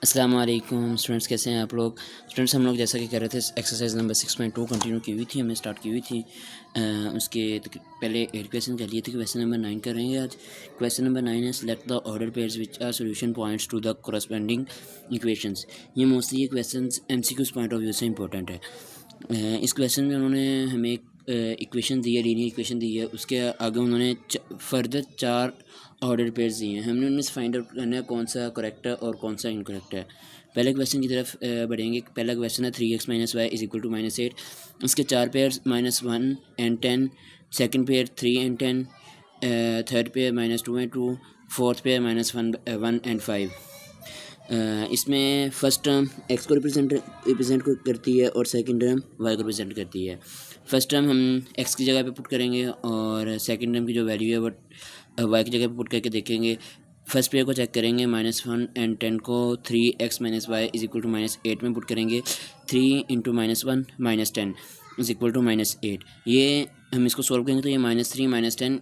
अस्सलाम वालेकुम स्टूडेंट्स, कैसे हैं आप लोग। स्टूडेंट्स, हम लोग जैसा कि कर रहे थे एक्सरसाइज नंबर 6.2 कंटिन्यू की हुई थी, हमने स्टार्ट की हुई थी। उसके पहले 8 क्वेश्चन कर लिए थे। क्वेश्चन नंबर 9 करेंगे आज। क्वेश्चन नंबर 9 है select the order pairs which are solution points to the corresponding equations. ये मोस्टली ये question MCQs point of view से इंपॉर्टेंट है। इस क्वेश्चन में उन्होंने हमें इक्वेशन दी है, लीनियर इक्वेशन दी है। उसके आगे उन्होंने फर्दर 4 ऑर्डर पेयर्स दिए हैं। हमने उनमें से फाइंड आउट करना है कौन सा करेक्ट है और कौन सा इनकरेक्ट है। पहले क्वेश्चन की तरफ बढ़ेंगे। पहला क्वेश्चन है 3x - y = -8। उसके 4 pairs -1 and 10, second pair 3 and 10, third pair -2 and 2, fourth pair -1 and 5। इसमें फर्स्ट टर्म एक्स को रिप्रेजेंट करती है और सेकंड टर्म वाई को रिप्रेजेंट करती है। फर्स्ट टर्म हम एक्स की जगह पे पुट करेंगे और सेकंड टर्म की जो वैल्यू है वो वाई की जगह पे पुट करके देखेंगे। फर्स्ट पेयर को चेक करेंगे, -1 and 10 को 3x - y = -8 में पुट करेंगे। 3 × -1 -10 = -8। ये हम इसको सोल्व करेंगे तो ये -3 - 10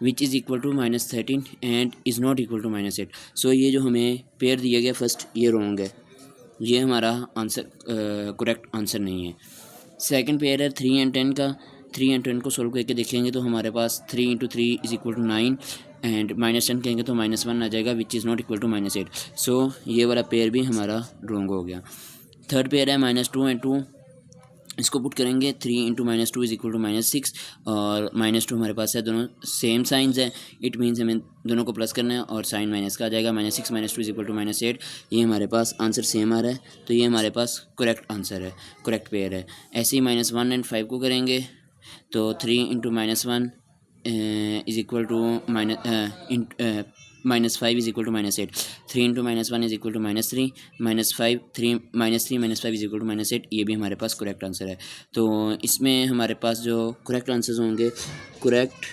which is equal to -13 and is not equal to -8। So ये जो हमें पेयर दिया गया फर्स्ट, ये रॉन्ग है। ये हमारा आंसर करेक्ट आंसर नहीं है। सेकंड पेयर है 3 and 10 का। 3 and 10 को सोल्व करके देखेंगे तो हमारे पास 3 × 3 = 9 एंड -10 कहेंगे तो -1 आ जाएगा which is not equal to -8। So ये वाला पेयर भी हमारा रॉन्ग हो गया। थर्ड पेयर है -2 and 2। इसको पुट करेंगे 3 × -2 = -6 और -2 हमारे पास है। दोनों सेम साइंस है, इट मीन्स हमें दोनों को प्लस करना है और साइन माइनस का आ जाएगा। -6 - 2 = -8। ये हमारे पास आंसर सेम आ रहा है, तो ये हमारे पास करेक्ट आंसर है, करेक्ट पेयर है। ऐसे ही -1 and 5 को करेंगे तो 3 × -1 इज इक्वल टू -5 = -8। 3 × -1 = -3, -5 3 -3 - 5 = -8। ये भी हमारे पास करेक्ट आंसर है। तो इसमें हमारे पास जो करेक्ट आंसर्स होंगे, करेक्ट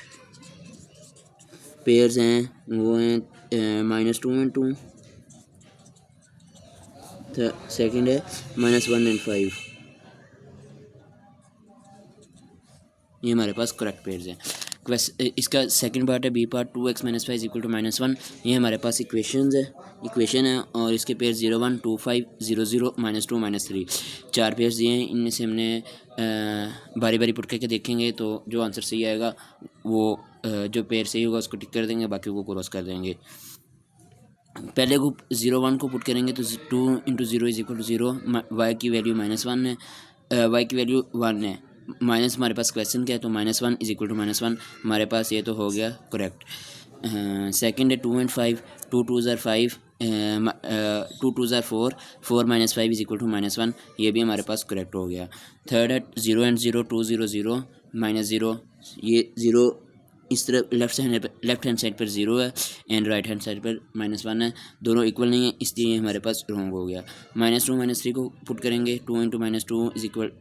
पेयर्स हैं वो हैं -2 and 2, सेकंड है -1 and 5। ये हमारे पास करेक्ट पेयर्स हैं। इसका सेकंड पार्ट है बी पार्ट 2x - y = -1। ये हमारे पास इक्वेशन है और इसके पेयर 0 1 2 5 0 0 -2 -3 4 पेयर्स दिए हैं। इनमें से हमने बारी बारी पुट करके देखेंगे तो जो आंसर सही आएगा वो जो पेयर सही होगा उसको टिक कर देंगे, बाकी को क्रॉस कर देंगे। पहले को 0 1 को पुट करेंगे तो 2 × 0 = 0। y की वैल्यू -1 है, y की वैल्यू 1 है। माइनस हमारे पास क्वेश्चन क्या है तो -1 = -1 हमारे पास ये तो हो गया करेक्ट। सेकंड है 2 and 5, 2 2s are 5, 2 2s are 4, 4 - 5 = -1। ये भी हमारे पास करेक्ट हो गया। थर्ड है 0 and 0, 2 0 0 -0। ये 0 इस तरफ लेफ्ट हैंड साइड पर 0 है एंड राइट हैंड साइड पर -1 है। दोनों इक्वल नहीं है, इसलिए हमारे पास रॉन्ग हो गया। -2 -3 को पुट करेंगे। 2 × -2 =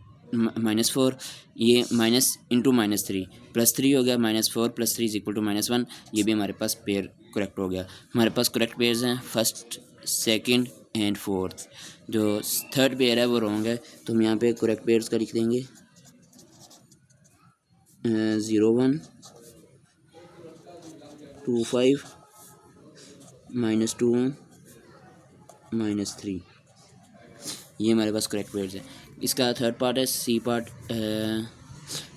-4। ये माइनस इंटू -3 +3 हो गया। -4 + 3 = -1। ये भी हमारे पास पेयर करेक्ट हो गया। हमारे पास करेक्ट पेयर्स हैं फर्स्ट, सेकंड एंड फोर्थ। जो थर्ड पेयर है वो रॉन्ग है, तो हम यहाँ पे करेक्ट पेयर्स का लिख देंगे 0 1 2 5 -2 -3। ये हमारे पास करेक्ट पेयर्स है। इसका थर्ड पार्ट है सी पार्ट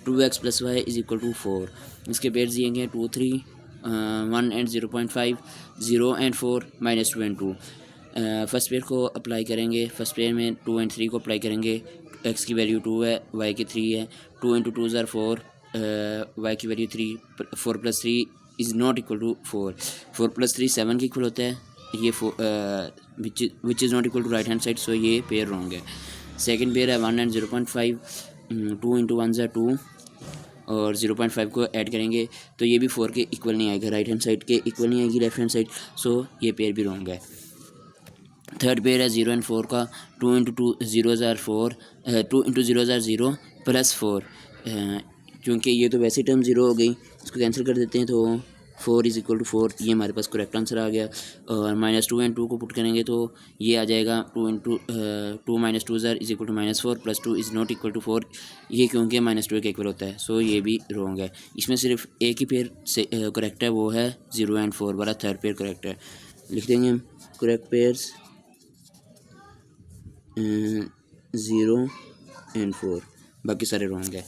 2x + y = 4। इसके पेयर्स दिए गए 2 3 1 and 0.5 0 and 4 -2 and 2। First pair को अप्लाई करेंगे। फर्स्ट पेयर में 2 and 3 को अप्लाई करेंगे। x की वैल्यू 2 है, y की 3 है। 2 × 2s are 4, y की value 3, 4 + 3 is not equal to 4। 4 + 3 7 के इक्वल होता है। ये which is not equal to right hand side, so ये पेयर रॉन्ग है। सेकंड पेयर है 1 and 0.5, 2 × 1 = 2 और 0.5 को ऐड करेंगे तो ये भी 4 के इक्वल नहीं आएगा, राइट हैंड साइड के इक्वल नहीं आएगी लेफ्ट हैंड साइड, सो ये पेयर भी रॉन्ग है। थर्ड पेयर है 0 and 4 का। 2 × 2 0s are 4, 2 × 0s are 0 +4। क्योंकि ये तो वैसे टर्म 0 हो गई, इसको कैंसिल कर देते हैं तो 4 = 4। ये हमारे पास करेक्ट आंसर आ गया। और -2 and 2 को पुट करेंगे तो ये आ जाएगा 2 × 2 -2s are = -4 + 2 is not equal to 4। ये क्योंकि -2 के इक्वल होता है, सो ये भी रॉन्ग है। इसमें सिर्फ एक ही पेयर से करेक्ट है, वो है 0 and 4 वाला। थर्ड पेयर करेक्ट है, लिख देंगे हम करेक्ट पेयर्स 0 एंड 4, बाकी सारे रॉन्ग है।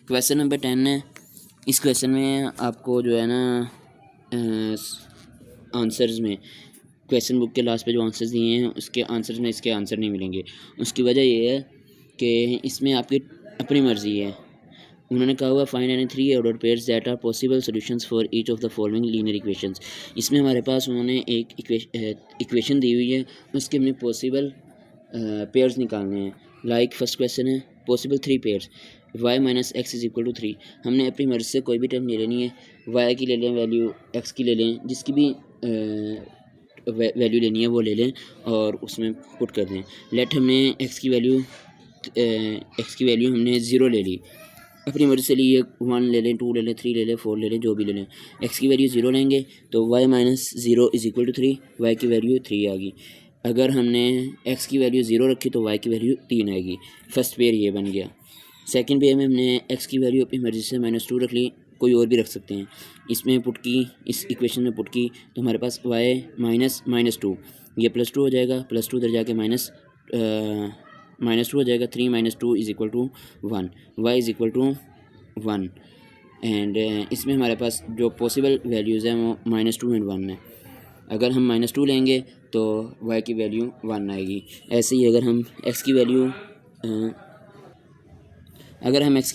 क्वेश्चन नंबर 10 है। इस क्वेश्चन में आपको जो है ना आंसर्स में क्वेश्चन बुक के लास्ट पे जो आंसर्स दिए हैं उसके आंसर्स में इसके आंसर नहीं मिलेंगे। उसकी वजह ये है कि इसमें आपकी अपनी मर्ज़ी है। उन्होंने कहा हुआ find any 3 order pairs that are possible solutions for each of the following linear equations. इसमें हमारे पास उन्होंने एक इक्वेशन दी हुई है, उसके हमने पॉसिबल पेयर्स निकालने हैं। लाइक फर्स्ट क्वेश्चन है possible 3 pairs y minus x is equal to 3। हमने अपनी मर्ज़ी से कोई भी टर्म ले लेनी है, y की ले लें वैल्यू, x की ले लें, जिसकी भी वैल्यू लेनी है वो ले लें और उसमें पुट कर दें। लेट हमने x की वैल्यू हमने 0 ले ली, अपनी मर्ज़ी से ली है, 1 ले लें, 2 ले लें, 3 ले लें, 4 ले लें, जो भी ले लें। x की वैल्यू 0 लेंगे तो y minus 0 is equal to 3, y की वैल्यू 3 आ गई। अगर हमने x की वैल्यू 0 रखी तो y की वैल्यू 3 आएगी। फर्स्ट पेयर ये बन गया। सेकंड पेयर में हमने x की वैल्यू अपनी मर्ज़ी से -2 रख ली, कोई और भी रख सकते हैं। इसमें पुट की, इस इक्वेशन में पुट की तो हमारे पास y माइनस -2, ये +2 हो जाएगा, +2 उधर जाके -2 हो जाएगा। 3 - 2 is equal to 1, y is equal to 1। And इसमें हमारे पास जो पॉसिबल वैल्यूज़ हैं वो -2 एंड 1 है। अगर हम -2 लेंगे तो y की वैल्यू 1 आएगी। ऐसे ही अगर हम x की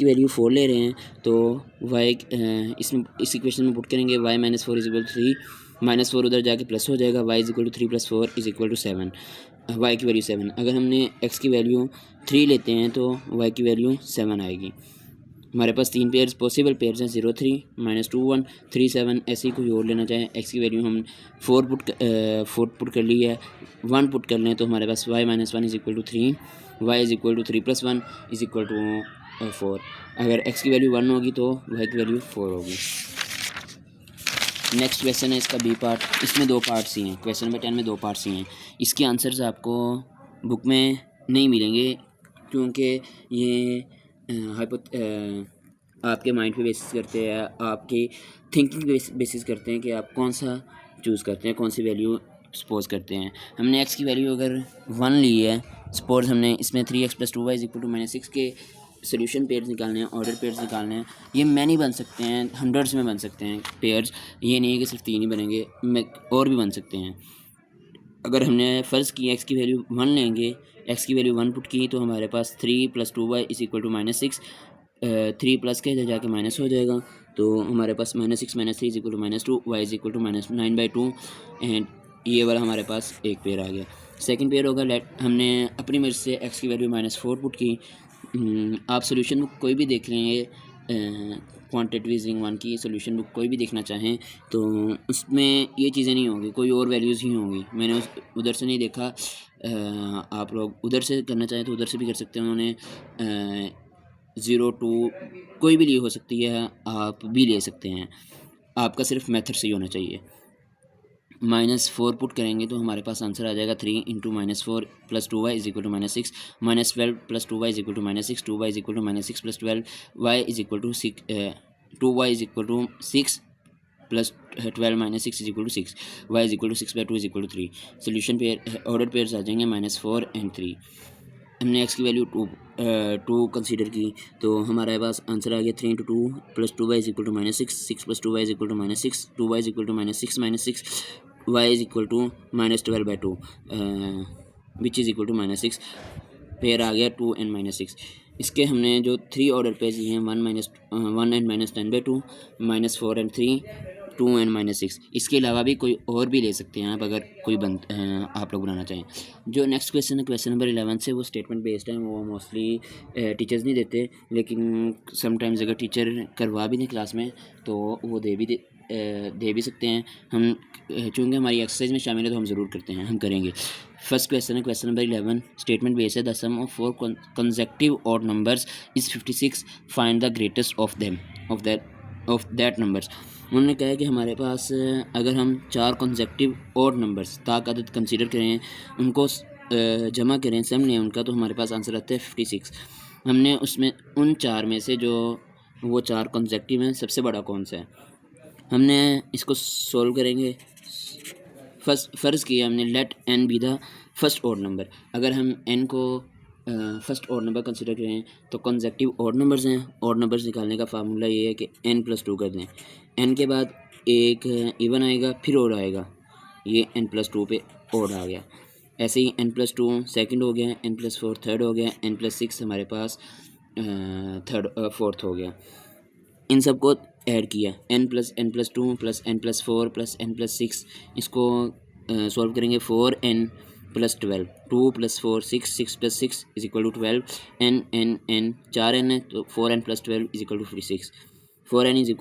वैल्यू 4 ले रहे हैं तो y इसमें इस इक्वेशन में पुट करेंगे y minus 4 is equal to 3, -4 उधर जाके प्लस हो जाएगा, y is equal to 3 + 4 is equal to 7, y की वैल्यू 7। अगर हमने x की वैल्यू 3 लेते हैं तो y की वैल्यू 7 आएगी। हमारे पास 3 पेयर्स पॉसिबल पेयर्स हैं, 0 3, -2 1, 3 7। ऐसे ही कोई और लेना चाहें, x की वैल्यू हम 4 पुट कर ली है, 1 पुट कर लें तो हमारे पास y minus 1 is equal to 3, y is equal to 3 + 1 is equal to 4। अगर x की वैल्यू 1 होगी तो y की वैल्यू 4 होगी। नेक्स्ट क्वेश्चन है इसका बी पार्ट। इसमें 2 पार्ट्स ही हैं। क्वेश्चन नंबर 10 में 2 पार्ट्स ही हैं। इसके आंसर्स आपको बुक में नहीं मिलेंगे क्योंकि ये आपके माइंड पे बेसिस करते हैं, आपकी थिंकिंग बेसिस करते हैं कि आप कौन सा चूज़ करते हैं, कौन सी वैल्यू सपोज करते हैं। हमने x की वैल्यू अगर 1 ली है, सपोज हमने इसमें 3x + 2y is equal to -6 के सोल्यूशन पेयर्स निकालने हैं, ऑर्डर पेयर्स निकालने हैं। ये मैनी बन सकते हैं, हंड्रेड्स में बन सकते हैं पेयर्स, ये नहीं है कि सिर्फ 3 ही बनेंगे, और भी बन सकते हैं। अगर हमने फ़र्ज़ की x की वैल्यू 1 लेंगे, x की वैल्यू 1 पुट की तो हमारे पास 3 + 2y is equal to -6, 3 plus के इधर जाके माइनस हो जाएगा तो हमारे पास -6 - 3 is equal to -2, y is equal to -9/2 and ये वाला हमारे पास एक पेयर आ गया। सेकंड पेयर होगा, लेट हमने अपनी मर्ज़ी से x की वैल्यू -4 पुट की। आप सोल्यूशन बुक कोई भी देख लेंगे, क्वांटिटी रीजनिंग 1 की सोल्यूशन बुक कोई भी देखना चाहें तो उसमें ये चीज़ें नहीं होंगी, कोई और वैल्यूज़ ही होंगी। मैंने उधर से नहीं देखा, आप लोग उधर से करना चाहें तो उधर से भी कर सकते हैं। उन्होंने 0 2 कोई भी ली हो सकती है, आप भी ले सकते हैं, आपका सिर्फ मेथड सही होना चाहिए। -4 पुट करेंगे तो हमारे पास आंसर आ जाएगा 3 × -4 + 2y is equal to -6, -12 + 2y is equal to -6, 2y is equal to -6 + 12, y is equal to 6, 2y is equal to 6 + 12 - 6 is equal to 6, y is equal to 6/2 is equal to 3। Solution pair order pairs आ जाएंगे -4 and 3। हमने x की value 2 consider की तो हमारे पास answer आ गया 3 × 2 + 2y is equal to -6, 6 + 2y is equal to -6, 2y is equal to -6 - 6, y is equal to -12/2 which is equal to -6। Pair आ गया 2 एंड -6। इसके हमने जो 3 ऑर्डर पेज दिए हैं 1 एंड -10/2, -4 एंड 3, 2 एंड -6। इसके अलावा भी कोई और भी ले सकते हैं आप, अगर कोई आप लोग बनाना चाहें। जो नेक्स्ट क्वेश्चन है क्वेश्चन नंबर 11 से, वो स्टेटमेंट बेस्ड है। वो मोस्टली टीचर्स नहीं देते, लेकिन समटाइम्स अगर टीचर करवा भी दें क्लास में तो वो दे भी सकते हैं। हम चूँकि हमारी एक्सरसाइज में शामिल है तो हम ज़रूर करते हैं, हम करेंगे। फर्स्ट क्वेश्चन है क्वेश्चन नंबर 11, स्टेटमेंट बेस्ड है। The sum of 4 consecutive odd numbers is 56, find the greatest of them of that numbers. उन्होंने कहा है कि हमारे पास अगर हम 4 consecutive odd numbers ताक अदद कंसीडर करें, उनको जमा करें, सम लें उनका, तो हमारे पास आंसर आता है 56। हमने उसमें उन 4 में से जो वो 4 consecutive हैं, सबसे बड़ा कौन सा है, हमने इसको सोल्व करेंगे। फ़र्ज़ किया हमने let n be the first odd number. अगर हम n को फर्स्ट ऑड नंबर कंसिडर करें तो कंसेक्टिव ऑड नंबर्स हैं। ऑड नंबर्स निकालने का फार्मूला ये है कि n+2 कर दें। n के बाद एक इवन आएगा, फिर ऑड आएगा, ये n+2 पे ऑड आ गया। ऐसे ही n+2 सेकंड हो गया, n+4 थर्ड हो गया, n+6 हमारे पास फोर्थ हो गया। इन सब को ऐड किया, n+2 plus n+4 plus n+6, इसको सॉल्व करेंगे 4n+12, 2 + 4 6, 6 + 6 = 12, n 4 n है तो 4n+12 = 56, 4n =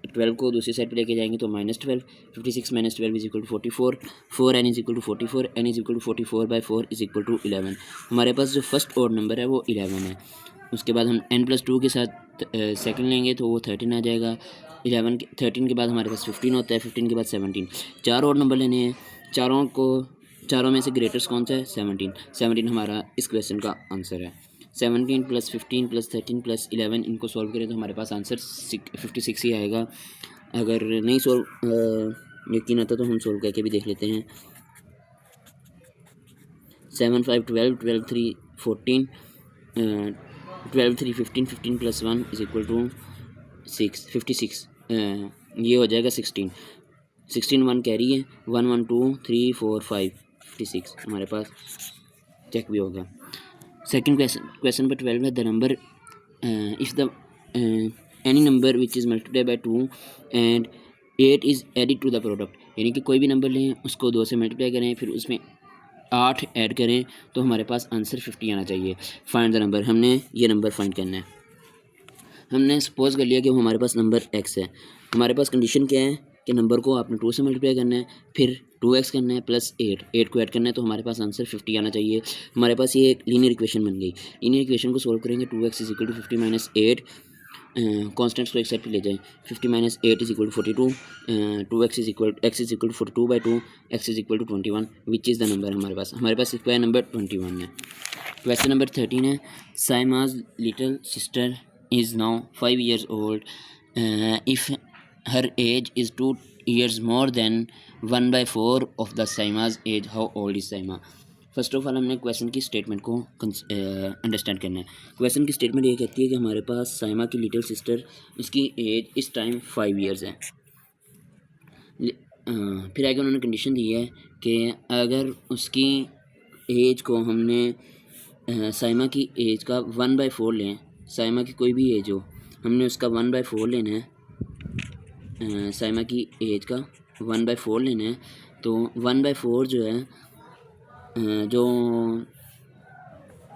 12 को दूसरी साइड पे लेके जाएंगे तो -12, 56 - 12 = 44, 4n = 44, n = 44/4 = 11। हमारे पास जो फर्स्ट ऑड नंबर है वो 11 है। उसके बाद हम n+2 के साथ सेकंड लेंगे तो वो 13 आ जाएगा। 13 के बाद हमारे पास 15 होता है, 15 के बाद 17। चार और नंबर लेने हैं, चारों में से ग्रेटेस्ट कौन सा है? 17 हमारा इस क्वेश्चन का आंसर है। 17 + 15 + 13 + 11 इनको सॉल्व करें तो हमारे पास आंसर 56 ही आएगा। अगर नहीं यकीन आता तो हम सॉल्व करके भी देख लेते हैं। 7 5 12, 12 3 14, 12 3 15, 15 + 1 = 6, 56। ये हो जाएगा 16, 1 कैरी है, 1 1 2 3 4 5 56 हमारे पास चेक भी होगा। सेकंड क्वेश्चन पर 12 है, the number if the any number which is multiply by 2 and 8 is added to the product, यानी कि कोई भी नंबर लें उसको 2 से मल्टीप्लाई करें फिर उसमें 8 ऐड करें तो हमारे पास आंसर 50 आना चाहिए। फाइंड द नंबर, हमने ये नंबर फाइंड करना है। हमने सपोज कर लिया कि हमारे पास नंबर x है। हमारे पास कंडीशन क्या है कि नंबर को आपने 2 से मल्टीप्लाई करना है, फिर 2x करना है प्लस 8 को ऐड करना है तो हमारे पास आंसर 50 आना चाहिए। हमारे पास ये एक लीनियर इक्वेशन बन गई। लीनियर इक्वेशन को सोल्व करेंगे, 2x = 50 - 8, कॉन्स्टेंट्स को एक साइड पे ले जाएं, 50 - 8 = 42, 2x x = 42/2, x = 21, which is the number हमारे पास स्क्वायर नंबर 21 है। क्वेश्चन नंबर 13 है, साइमाज little sister is now 5 years old. If her age is 2 years more than 1/4 of the Saima's age, how old is Saima? First of all हमने question की statement को understand करना है। Question की statement ये कहती है कि हमारे पास साइमा की लिटिल सिस्टर, उसकी एज इस टाइम 5 इयर्स है। फिर आगे उन्होंने कंडीशन दी है कि अगर उसकी एज को हमने साइमा की एज का 1/4 लें, साइमा की कोई भी एज हो, हमने उसका 1/4 लेना है, साइमा की एज का 1/4 लेना है। तो 1/4 जो है, जो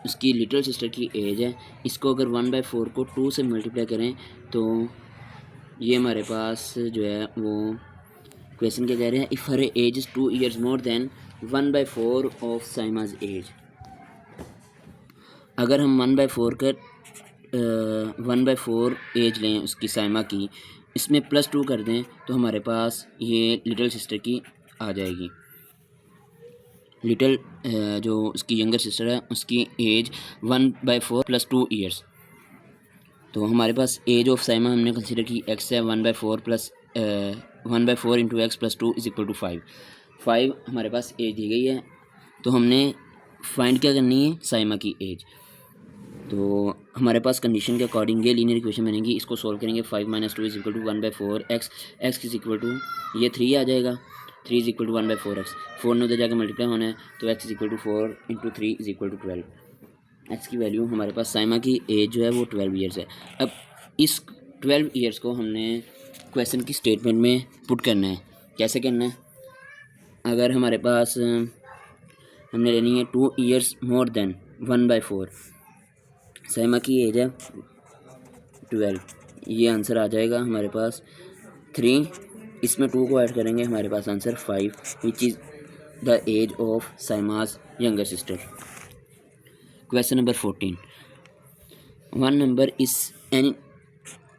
उसकी लिटिल सिस्टर की एज है, इसको अगर 1/4 को 2 से मल्टीप्लाई करें तो ये हमारे पास जो है वो क्वेश्चन क्या कह रहे हैं, if her age is 2 years more than 1/4 of Saima's age. अगर हम 1/4 कर 1/4 एज लें उसकी साइमा की, इसमें +2 कर दें तो हमारे पास ये लिटिल सिस्टर की आ जाएगी। लिटिल जो उसकी यंगर सिस्टर है उसकी एज 1/4 + 2 years। तो हमारे पास एज ऑफ साइमा हमने कंसिडर की x है, 1/4 × x + 2 = 5। 5 हमारे पास एज दी गई है, तो हमने फाइंड क्या करनी है, साइमा की एज। तो हमारे पास कंडीशन के अकॉर्डिंग ये लीनियर इक्वेशन बनेगी। इसको सॉल्व करेंगे, 5 - 2 = 1/4 x, x ये 3 आ जाएगा, 3 = 1/4 x, 4 ने उधर जाकर मल्टीप्लाई होना है तो x = 4 × 3 = 12। x की वैल्यू हमारे पास साइमा की एज जो है वो 12 ईयर्स है। अब इस 12 ईयर्स को हमने क्वेश्चन की स्टेटमेंट में पुट करना है। कैसे करना है, अगर हमारे पास हमने लेनी है 2 years more than 1/4, साइमा की एज है 12, ये आंसर आ जाएगा हमारे पास 3, इसमें 2 को ऐड करेंगे हमारे पास answer 5, which is the age of Saima's younger sister. Question number 14, one number is any,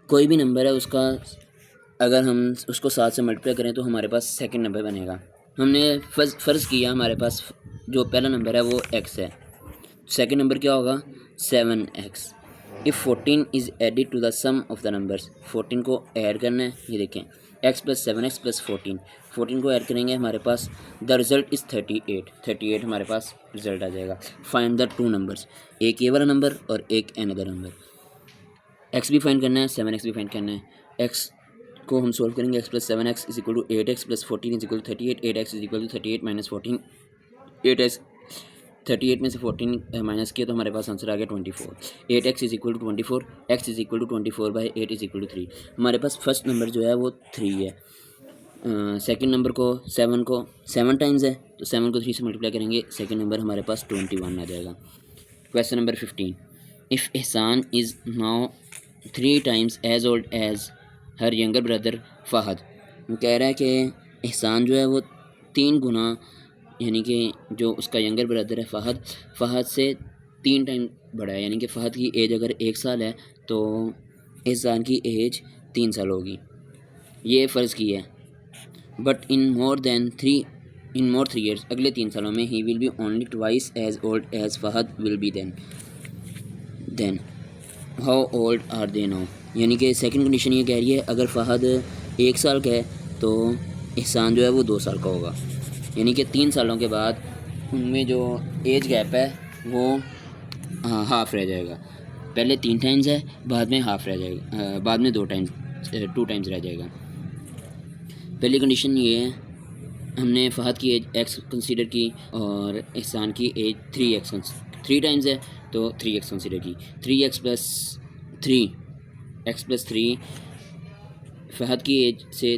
कोई भी नंबर है उसका अगर हम उसको 7 से मल्टीप्लाई करें तो हमारे पास सेकंड नंबर बनेगा। हमने फ़र्ज़ किया हमारे पास जो पहला नंबर है वो x है, सेकंड नंबर क्या होगा 7x। If 14 is added to the sum of the numbers, 14 को ऐड करना है, ये देखें x + 7x + 14, 14 को ऐड करेंगे हमारे पास द रिज़ल्ट इज़ 38 हमारे पास रिज़ल्ट आ जाएगा। फाइंड द टू नंबर्स, एक ये वाला नंबर और एक अनदर नंबर। एक्स भी फाइंड करना है, 7x भी फाइंड करना है। एक्स को हम सोल्व करेंगे, x plus 7x is equal to 8x plus 14 is equal to 38, 8x is equal to 38 minus 14, 8x 38 में से 14 माइनस किया तो हमारे पास आंसर आ गया 24। 8x is equal to 24, x is equal to 24 by 8 is equal to 3। हमारे पास first number जो है वो 3 है। सेकंड नंबर को 7 टाइम्स है तो 7 को 3 से मल्टीप्लाई करेंगे, सेकंड नंबर हमारे पास 21 आ जाएगा। Question number 15, if Ehsan is now 3 times as old as her younger brother Fahad. वो कह रहा है कि एहसान जो है वो 3 गुना, यानी कि जो उसका यंगर ब्रदर है फ़हद से 3 टाइम बड़ा है, यानी कि फ़हद की एज अगर 1 साल है तो एहसान की एज 3 साल होगी, ये फ़र्ज़ की है। बट इन मोर 3 ईयर्स, अगले 3 सालों में ही will be only twice as old as Fahad will be then how old are they now. यानी कि सेकंड कंडीशन ये कह रही है अगर फ़हद 1 साल का है तो एहसान जो है वो 2 साल का होगा, यानी कि 3 सालों के बाद उनमें जो एज गैप है वो हाफ़ रह जाएगा। पहले 3 टाइम्स है, बाद में हाफ़ रह जाएगा, बाद में 2 टाइम्स रह जाएगा। पहली कंडीशन ये है, हमने फ़हद की एज x कंसीडर की और एहसान की एज 3 टाइम्स है तो 3x कंसीडर की। 3x प्लस 3 फ़हद की एज से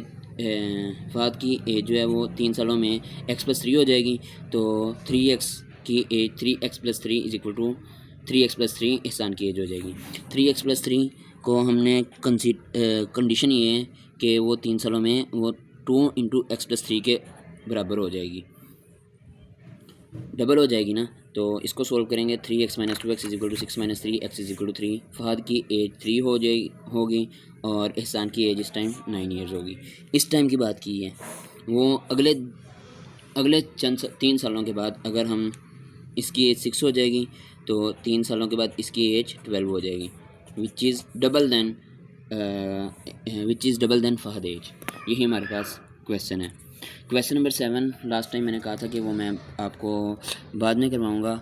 फ़हद की एज जो है वो 3 सालों में x प्लस 3 हो जाएगी, तो 3x की age 3x plus 3 is equal to 3x plus 3 Ehsan की एज हो जाएगी। 3x प्लस 3 को हमने कंडीशन ये है कि वो 3 सालों में वो 2 इंटू एक्स प्लस 3 के बराबर हो जाएगी, डबल हो जाएगी ना। तो इसको सोल्व करेंगे, 3x minus 2x is equal to 6 minus 3 x is equal to 3। Fahad की एज 3 होगी और एहसान की एज इस टाइम 9 ईयर्स होगी। इस टाइम की बात की है, वो अगले 3 सालों के बाद अगर हम इसकी एज 6 हो जाएगी तो 3 सालों के बाद इसकी एज 12 हो जाएगी, which is double then Fahad age. यही हमारे पास क्वेश्चन है। क्वेश्चन नंबर 7, लास्ट टाइम मैंने कहा था कि वो मैं आपको बाद में करवाऊँगा,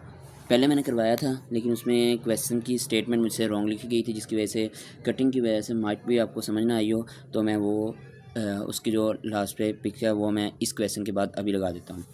पहले मैंने करवाया था लेकिन उसमें क्वेश्चन की स्टेटमेंट मुझसे रॉन्ग लिखी गई थी, जिसकी वजह से कटिंग की वजह से माइट भी आपको समझ ना आई हो, तो मैं वो उसकी जो लास्ट पे पिक है वो मैं इस क्वेश्चन के बाद अभी लगा देता हूँ।